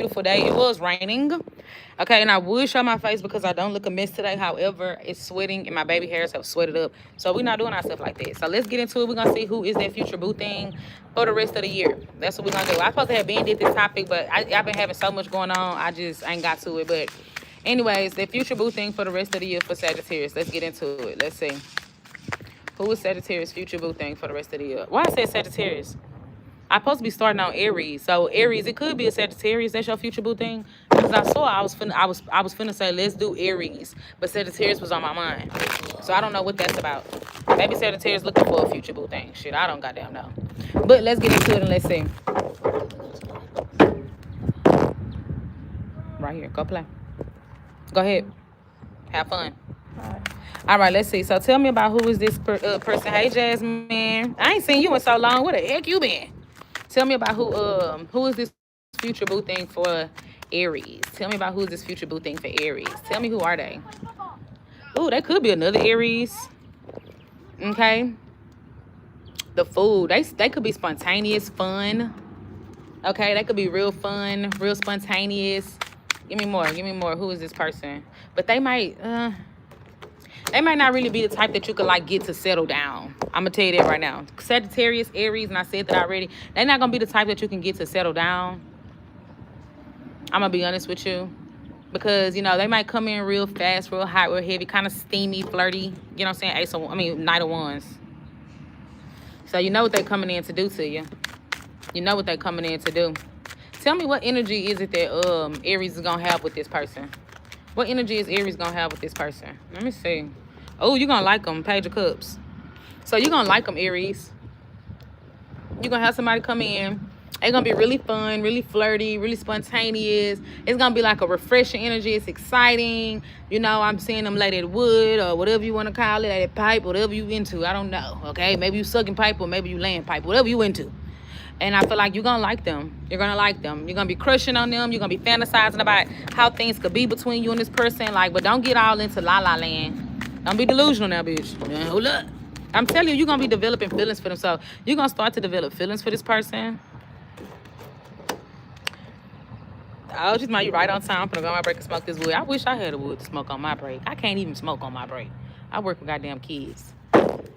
beautiful day. It was raining. Okay, and I would show my face because I don't look a mess today. However, it's sweating and my baby hairs have sweated up. So we're not doing our stuff like that. So let's get into it. We're gonna see who is that future boo thing for the rest of the year. That's what we're gonna do. I supposed to have been did this topic, but I've been having so much going on. I just ain't got to it. But anyways, the future boo thing for the rest of the year for Sagittarius. Let's get into it. Let's see. Who is Sagittarius future boo thing for the rest of the year? Why I said Sagittarius? I'm supposed to be starting on Aries. So Aries, it could be a Sagittarius. That's your future boo thing. Because I saw I was finna say let's do Aries, but Sagittarius was on my mind. So I don't know what that's about. Maybe Sagittarius looking for a future boo thing. Shit, I don't goddamn know. But let's get into it and let's see. Right here, go play. Go ahead, have fun. All right, let's see. So tell me about who is this person? Hey, Jasmine. I ain't seen you in so long. Where the heck you been? Tell me about who is this future boo thing for Aries. Tell me about who is this future boo thing for Aries. Tell me who are they? Ooh, that could be another Aries. Okay. The Fool. They could be spontaneous, fun. Okay, they could be real fun, real spontaneous. Give me more. Give me more. Who is this person? But they might not really be the type that you could like get to settle down. I'm gonna tell you that right now. Sagittarius, Aries, and I said that already. They're not gonna be the type that you can get to settle down. I'm gonna be honest with you. Because, you know, they might come in real fast, real hot, real heavy, kind of steamy, flirty. You know what I'm saying? Knight of Wands. So you know what they're coming in to do to you. You know what they're coming in to do. Tell me what energy is it that Aries is gonna have with this person. What energy is Aries gonna have with this person? Let me see. Oh, you're gonna like them. Page of Cups. So you're gonna like them, Aries. You're gonna have somebody come in. It's gonna be really fun, really flirty, really spontaneous. It's gonna be like a refreshing energy. It's exciting. You know, I'm seeing them lay that wood or whatever you want to call it, that pipe, whatever you into. I don't know. Okay, maybe you sucking pipe or maybe you laying pipe, whatever you into. And I feel like you're gonna like them. You're gonna like them. You're gonna be crushing on them. You're gonna be fantasizing about how things could be between you and this person. Like, but don't get all into la la land. Don't be delusional now, bitch. Hold up. I'm telling you, you're gonna be developing feelings for them. So you're gonna start to develop feelings for this person. Oh, just might you right on time. I'm gonna go on my break and smoke this wood. I wish I had a wood to smoke on my break. I can't even smoke on my break. I work with goddamn kids.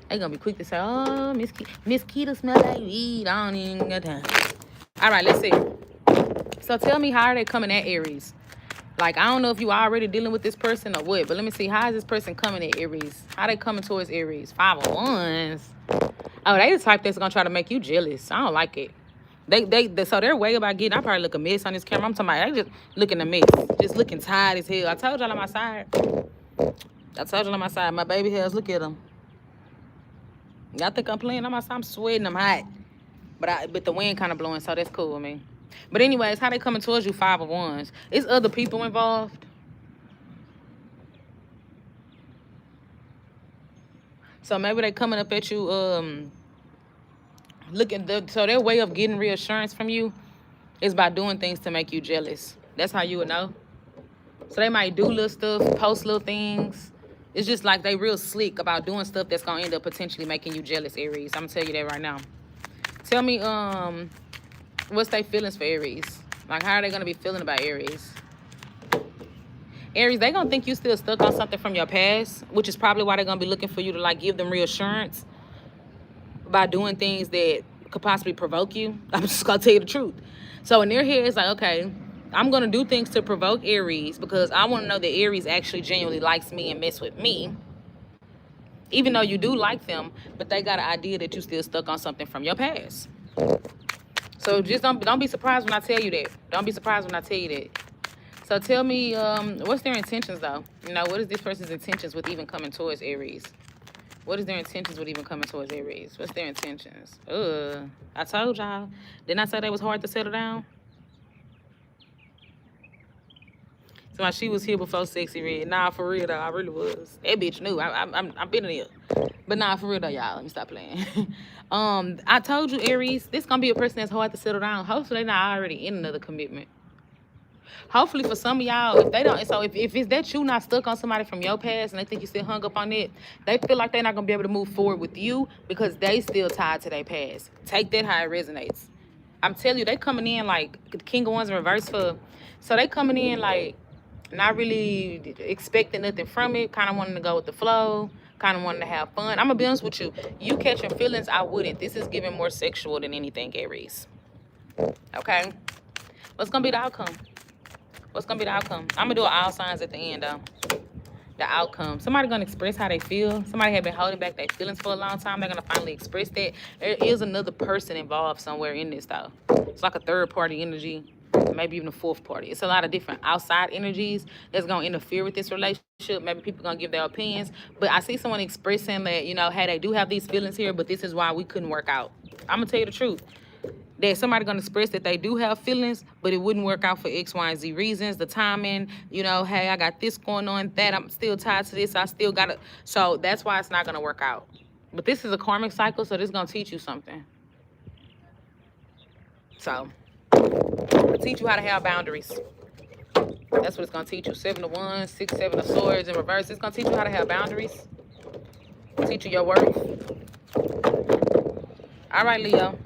They gonna be quick to say, oh, Miss Keita smell like weed. I don't even got time. All right, let's see. So tell me, how are they coming at Aries? Like, I don't know if you are already dealing with this person or what, but let me see. How is this person coming at Aries? How they coming towards Aries? 5 of Wands. Oh, they the type that's gonna try to make you jealous. I don't like it. So their way about getting, I probably look a mess on this camera. I'm talking about, they just looking a mess. Just looking tired as hell. I told y'all on my side. My baby hairs, look at them. Y'all think I'm playing on my side? I'm sweating, I'm hot. But the wind kind of blowing, so that's cool with me. But anyways, how they coming towards you, 5 of Wands? Is other people involved? So maybe they coming up at you, so their way of getting reassurance from you is by doing things to make you jealous. That's how you would know. So they might do little stuff, post little things. It's just like they real slick about doing stuff that's gonna end up potentially making you jealous, Aries. I'm gonna tell you that right now. Tell me, what's their feelings for Aries? Like, how are they gonna be feeling about Aries? Aries, they gonna think you still stuck on something from your past, which is probably why they're gonna be looking for you to like give them reassurance by doing things that could possibly provoke you. I'm just gonna tell you the truth. So in their head, it's like, okay, I'm gonna do things to provoke Aries because I want to know that Aries actually genuinely likes me and mess with me. Even though you do like them, but they got an idea that you still stuck on something from your past. So just don't be surprised when I tell you that. Don't be surprised when I tell you that. So tell me, what's their intentions though? You know, what is this person's intentions with even coming towards Aries? What is their intentions with even coming towards Aries? What's their intentions? I told y'all. Didn't I say they was hard to settle down? So she was here before Sexy Red. Nah, for real though, I really was. That bitch knew. I've been in here. But nah, for real though, y'all. Let me stop playing. I told you, Aries, this gonna be a person that's hard to settle down. Hopefully they're not already in another commitment. Hopefully for some of y'all, if they don't, so if it's that you not stuck on somebody from your past and they think you still hung up on it, they feel like they're not gonna be able to move forward with you because they still tied to their past. Take that how it resonates. I'm telling you, they coming in like the King of Wands in reverse for. So they coming in like not really expecting nothing from it. Kind of wanting to go with the flow. Kind of wanting to have fun. I'm gonna be honest with you. You catching feelings, I wouldn't. This is giving more sexual than anything, Aries. Okay. What's gonna be the outcome? What's gonna be the outcome? I'm gonna do all signs at the end though. The outcome. Somebody gonna express how they feel. Somebody have been holding back their feelings for a long time. They're gonna finally express that. There is another person involved somewhere in this though. It's like a third party energy, maybe even a fourth party. It's a lot of different outside energies that's gonna interfere with this relationship. Maybe people gonna give their opinions. But I see someone expressing that, you know, hey, they do have these feelings here, but this is why we couldn't work out. I'm gonna tell you the truth. That somebody gonna express that they do have feelings, but it wouldn't work out for X, Y, and Z reasons. The timing, you know, hey, I got this going on, that I'm still tied to this, I still gotta. So that's why it's not gonna work out. But this is a karmic cycle, so this is gonna teach you something. So, teach you how to have boundaries. That's what it's gonna teach you. 7 of Wands, 6, 7 of Swords in reverse. It's gonna teach you how to have boundaries. Teach you your worth. All right, Leo.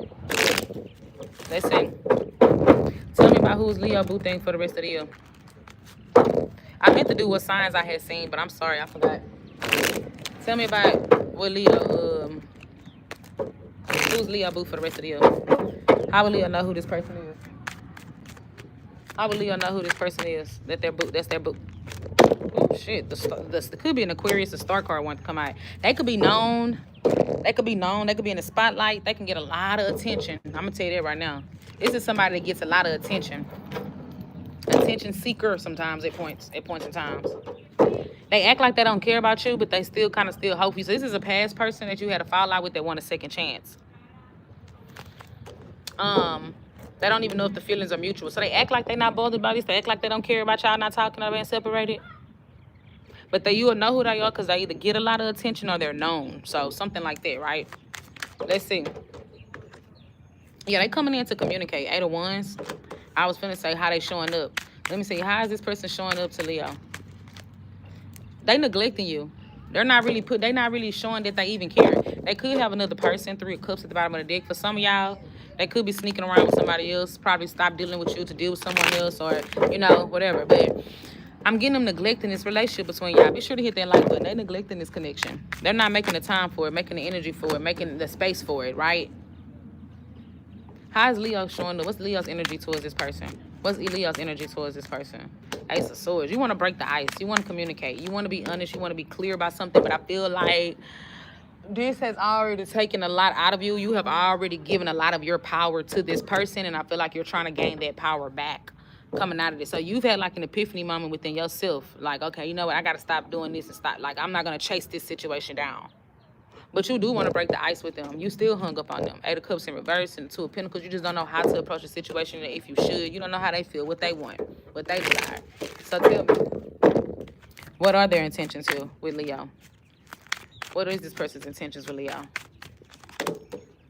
Listen. Tell me about who's Leo boo thing for the rest of the year. I meant to do what signs I had seen, but I'm sorry, I forgot. Tell me about what Leo, who's Leo boo for the rest of the year. How will Leo know who this person is? How will Leo know who this person is? That their boo, that's their boo. Oh shit, the could be an Aquarius, a star card want to come out. They could be known. They could be known. They could be in the spotlight. They can get a lot of attention. I'm gonna tell you that right now. This is somebody that gets a lot of attention. Attention seeker sometimes at points in times. They act like they don't care about you, but they still kind of still hope you. So this is a past person that you had a fallout with that want a second chance. They don't even know if the feelings are mutual. So they act like they're not bothered by this. They act like they don't care about y'all not talking or being separated. But you will know who they are because they either get a lot of attention or they're known. So something like that, right? Let's see. Yeah, they coming in to communicate. 8 of Wands. I was finna say how they showing up. Let me see. How is this person showing up to Leo? They neglecting you. They're not really showing that they even care. They could have another person, 3 of Cups at the bottom of the deck. For some of y'all, they could be sneaking around with somebody else. Probably stop dealing with you to deal with someone else or, you know, whatever. But I'm getting them neglecting this relationship between y'all. Be sure to hit that like button. They're neglecting this connection. They're not making the time for it, making the energy for it, making the space for it, right? How is Leo showing up? What's Leo's energy towards this person? What's Leo's energy towards this person? Ace of Swords. You want to break the ice. You want to communicate. You want to be honest. You want to be clear about something. But I feel like this has already taken a lot out of you. You have already given a lot of your power to this person. And I feel like you're trying to gain that power back coming out of this. So you've had like an epiphany moment within yourself. Like, okay, you know what? I got to stop doing this and stop. Like, I'm not going to chase this situation down. But you do want to break the ice with them. You still hung up on them. 8 of Cups in reverse and 2 of Pentacles. You just don't know how to approach a situation. If you should, you don't know how they feel, what they want, what they desire. So tell me, what are their intentions here with Leo? What is this person's intentions with Leo?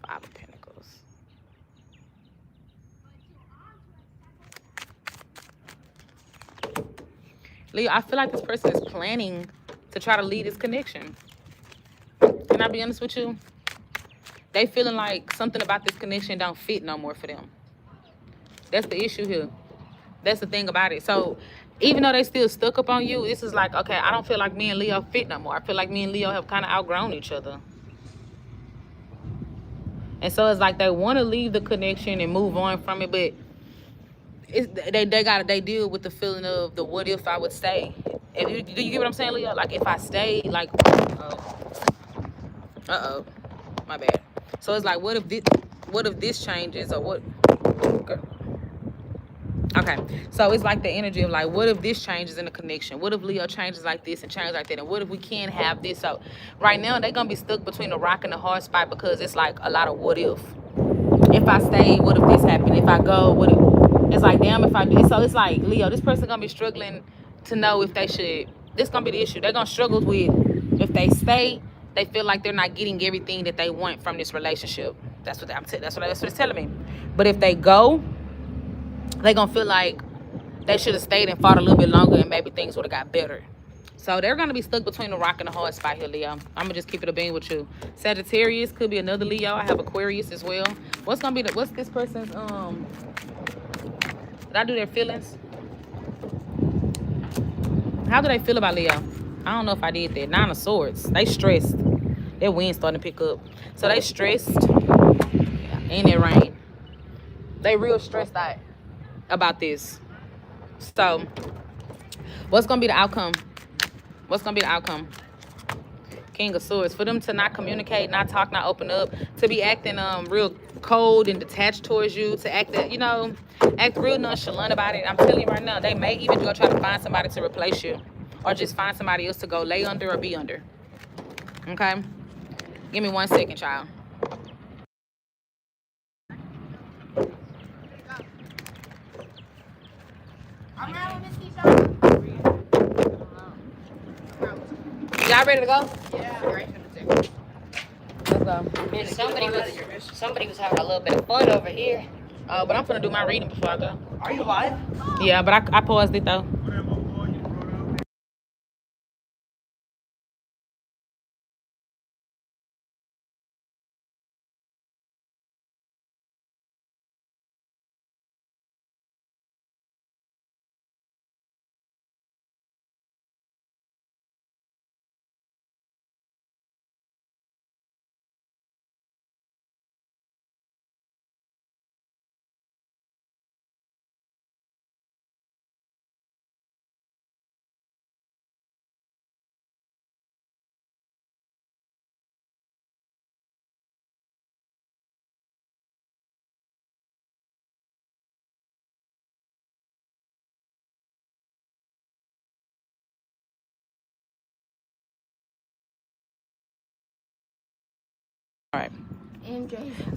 5 of Pentacles. Leo, I feel like this person is planning to try to lead this connection. Can I be honest with you? They feeling like something about this connection don't fit no more for them. That's the issue here. That's the thing about it. So even though they still stuck up on you, this is like, okay, I don't feel like me and Leo fit no more. I feel like me and Leo have kind of outgrown each other. And so it's like they want to leave the connection and move on from it, but they deal with the feeling of the what if I would stay. Do you get what I'm saying, Leo? Like if I stay, like my bad. So it's like, what if this changes, or what? Okay, so it's like the energy of like, what if this changes in the connection? What if Leo changes like this and changes like that? And what if we can't have this? So right now they're gonna be stuck between a rock and a hard spot because it's like a lot of what if. If I stay, what if this happened? If I go, what if? It's like, damn, if I do. So it's like, Leo, this person gonna be struggling to know if they should. This gonna be the issue. They're gonna struggle with if they stay. They feel like they're not getting everything that they want from this relationship. That's what it's telling me. But if they go, they're gonna feel like they should have stayed and fought a little bit longer and maybe things would have got better. So they're going to be stuck between a rock and a hard spot here, Leo. I'm going to just keep it a bean with you. Sagittarius could be another Leo. I have Aquarius as well. What's going to be what's this person's, did I do their feelings? How do they feel about Leo? I don't know if I did that. 9 of Swords. They stressed. Their wind's starting to pick up. So they stressed. And it rain. They real stressed out about this. So what's going to be the outcome? What's going to be the outcome? King of Swords. For them to not communicate, not talk, not open up, to be acting real cold and detached towards you, to act, you know, act real nonchalant about it. I'm telling you right now, they may even go try to find somebody to replace you, or just find somebody else to go lay under or be under. Okay? Give me 1 second, child. Y'all ready to go? Yeah. Let's go. Man, somebody was having a little bit of fun over here. But I'm gonna do my reading before I go. Are you live? Yeah, but I paused it though. All right.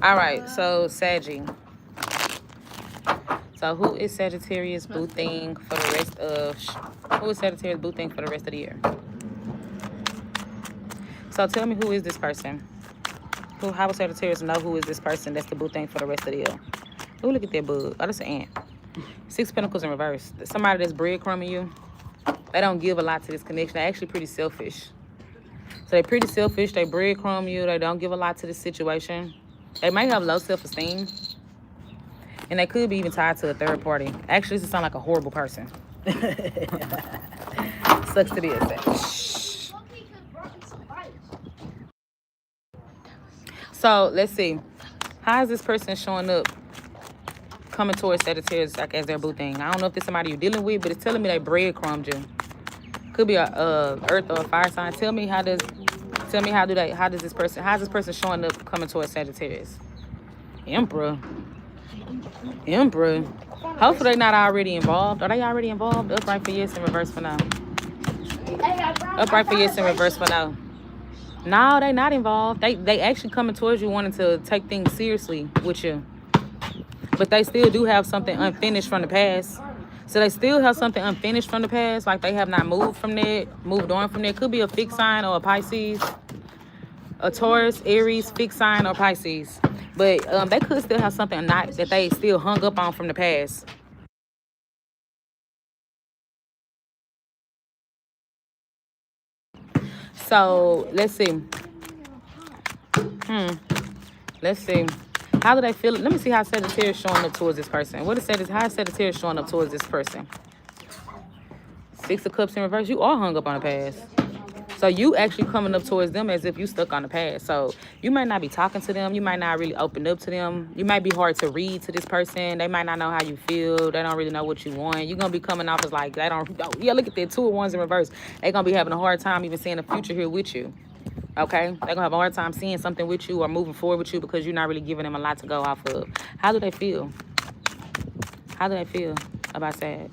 All right. So Saggy. So who is Sagittarius boo thing for the rest of? Who is Sagittarius boo thing for the rest of the year? So tell me, who is this person? How will Sagittarius know who is this person that's the boo thing for the rest of the year? Oh, look at that bug. Oh, that's an ant. 6 Pentacles in reverse. Somebody that's breadcrumbing you. They don't give a lot to this connection. They're actually pretty selfish. So they're pretty selfish. They breadcrumb you. They don't give a lot to this situation. They might have low self-esteem. And they could be even tied to a third party. Actually, this sounds like a horrible person. Sucks to be a shh. So let's see. How is this person showing up, coming towards Sagittarius like as their boo thing? I don't know if it's somebody you're dealing with, but it's telling me they breadcrumbed you. Could be a earth or a fire sign. Tell me how does this person showing up coming towards Sagittarius? Emperor. Hopefully they're not already involved. Are they already involved? Upright for yes and reverse for no. Upright for yes and reverse for no. No, they not involved. They actually coming towards you wanting to take things seriously with you. But they still do have something unfinished from the past. So they still have something unfinished from the past. Like they have not moved on from there. Could be a fixed sign or a Pisces. A Taurus, Aries, fixed sign, or Pisces. But they could still have something that they still hung up on from the past. So let's see. Let's see. How do they feel? Let me see how Sagittarius showing up towards this person. How is Sagittarius showing up towards this person? 6 of Cups in reverse. You are hung up on the past. So you actually coming up towards them as if you stuck on the past. So you might not be talking to them. You might not really open up to them. You might be hard to read to this person. They might not know how you feel. They don't really know what you want. You're going to be coming off as like, they don't, yeah, look at that 2 of Wands in reverse. They're going to be having a hard time even seeing the future here with you. Okay? They're going to have a hard time seeing something with you or moving forward with you because you're not really giving them a lot to go off of. How do they feel? How do they feel about Sag?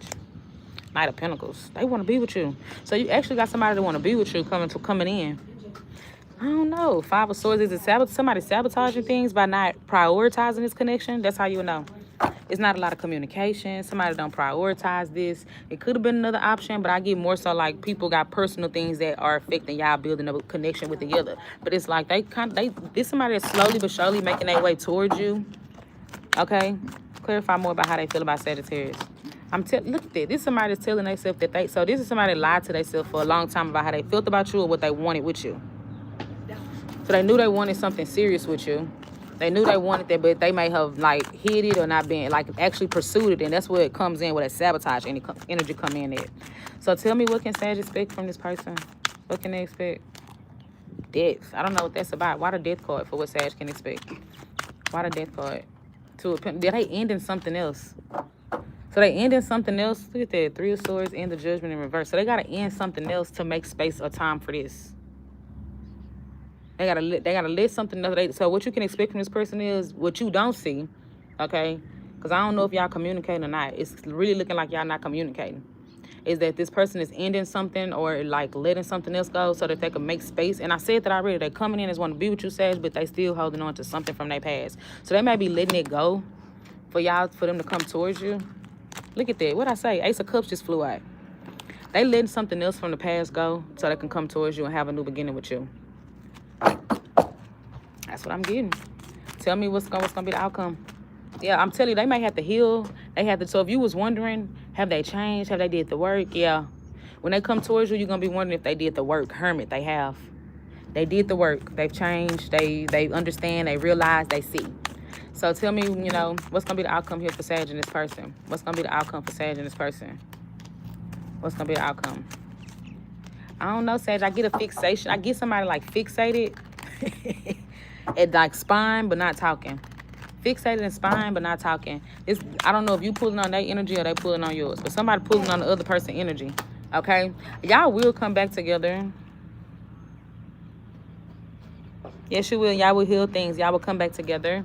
Knight of Pentacles. They want to be with you. So you actually got somebody that want to be with you coming in. I don't know. 5 of Swords. Is it somebody sabotaging things by not prioritizing this connection? That's how you know. It's not a lot of communication. Somebody don't prioritize this. It could have been another option, but I get more so like people got personal things that are affecting y'all building a connection with the other. But it's like this somebody that's slowly but surely making their way towards you. Okay? Clarify more about how they feel about Sagittarius. Look at that. This is somebody that's telling themselves that they, so this is somebody that lied to themselves for a long time about how they felt about you or what they wanted with you. So they knew they wanted something serious with you. They knew they wanted that, but they may have like hid it or not been like actually pursued it, and that's where it comes in, where that sabotage energy come in at. So tell me, what can Sag expect from this person? What can they expect? Death. I don't know what that's about. Why the death card for what Sag can expect? Why the death card? Did they end in something else? So they end in something else. Look at that. 3 of Swords and the Judgment in reverse. So they gotta end something else to make space or time for this. They gotta let something else. So what you can expect from this person is what you don't see, okay? Because I don't know if y'all communicating or not. It's really looking like y'all not communicating. Is that this person is ending something or like letting something else go so that they can make space. And I said that already. They're coming in as want to be with you, Sag, but they still holding on to something from their past. So they may be letting it go for them to come towards you. Look at that. What I say? Ace of Cups just flew out. They letting something else from the past go so they can come towards you and have a new beginning with you. That's what I'm getting. Tell me what's gonna be the outcome. Yeah, I'm telling you, they may have to heal. So if you was wondering, have they changed? Have they did the work? Yeah. When they come towards you, you're gonna be wondering if they did the work. Hermit, they have. They did the work. They've changed. They understand. They realize. They see. So tell me, what's gonna be the outcome here for Sag and this person? What's gonna be the outcome for Sag and this person? What's gonna be the outcome? I don't know, Sag. I get a fixation. I get somebody like fixated at like spine, but not talking. Fixated in spine, but not talking. I don't know if you pulling on their energy or they pulling on yours, but somebody pulling on the other person's energy. Okay, y'all will come back together. Yes, you will. Y'all will heal things. Y'all will come back together.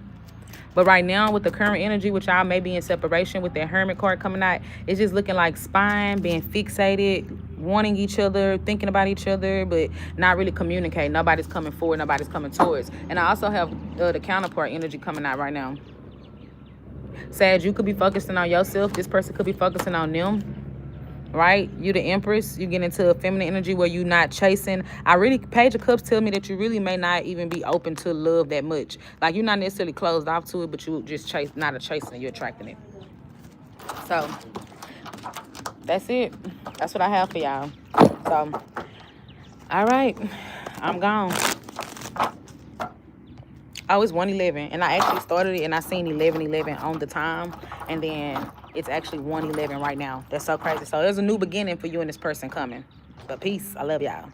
But right now, with the current energy, which y'all may be in separation with that Hermit card coming out, it's just looking like spine, being fixated, wanting each other, thinking about each other, but not really communicating. Nobody's coming forward. Nobody's coming towards. And I also have the counterpart energy coming out right now. Sag, you could be focusing on yourself. This person could be focusing on them. Right? You the Empress. You get into a feminine energy where you're not chasing. Page of Cups tell me that you really may not even be open to love that much. Like, you're not necessarily closed off to it, but you just not a chaser. You're attracting it. So, that's it. That's what I have for y'all. So, all right. I'm gone. Oh, it's 1:11. And I actually started it and I seen 11:11 on the time. And then it's actually 1:11 right now. That's so crazy. So there's a new beginning for you and this person coming. But peace. I love y'all.